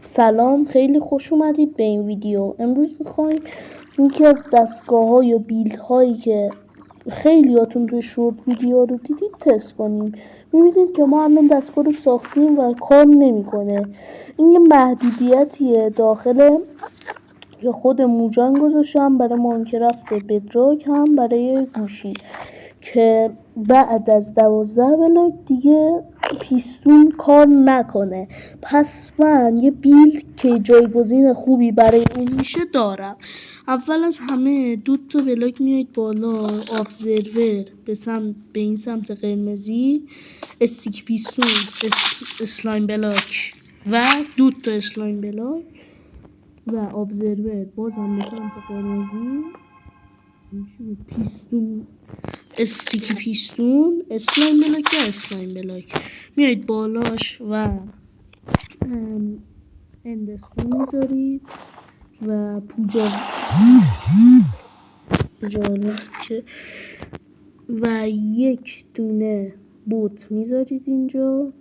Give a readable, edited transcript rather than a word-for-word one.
سلام، خیلی خوش اومدید به این ویدیو. امروز میخوایم یکی از دستگاه ها یا بیلد هایی که خیلیاتون توی شورت ویدیو رو دیدید تست کنیم. میبینید که ما الان دستگاه رو ساختیم و کار نمیکنه. این یه محدودیتیه داخل که خود موجان گذاشتم برای ماینکرافت بدراک هم برای گوشی که بعد از 12 بلاک دیگه پیستون کار نکنه. پس من یه بیلد که جایگزین خوبی برای اون میشه دارم. اول از همه 2 تا بلاک میایید بالا، ابزرور به این سمت قرمزی، استیک پیستون، اسلایم بلاک و 2 تا اسلایم بلاک و ابزرور بازم به سمت قرمزی، پیستون، استیکی پیستون، اسلایم بلاک و اسلایم بلاک میایید بالاش و اندستون میذارید و پوجا و یک دونه بوت میذارید اینجا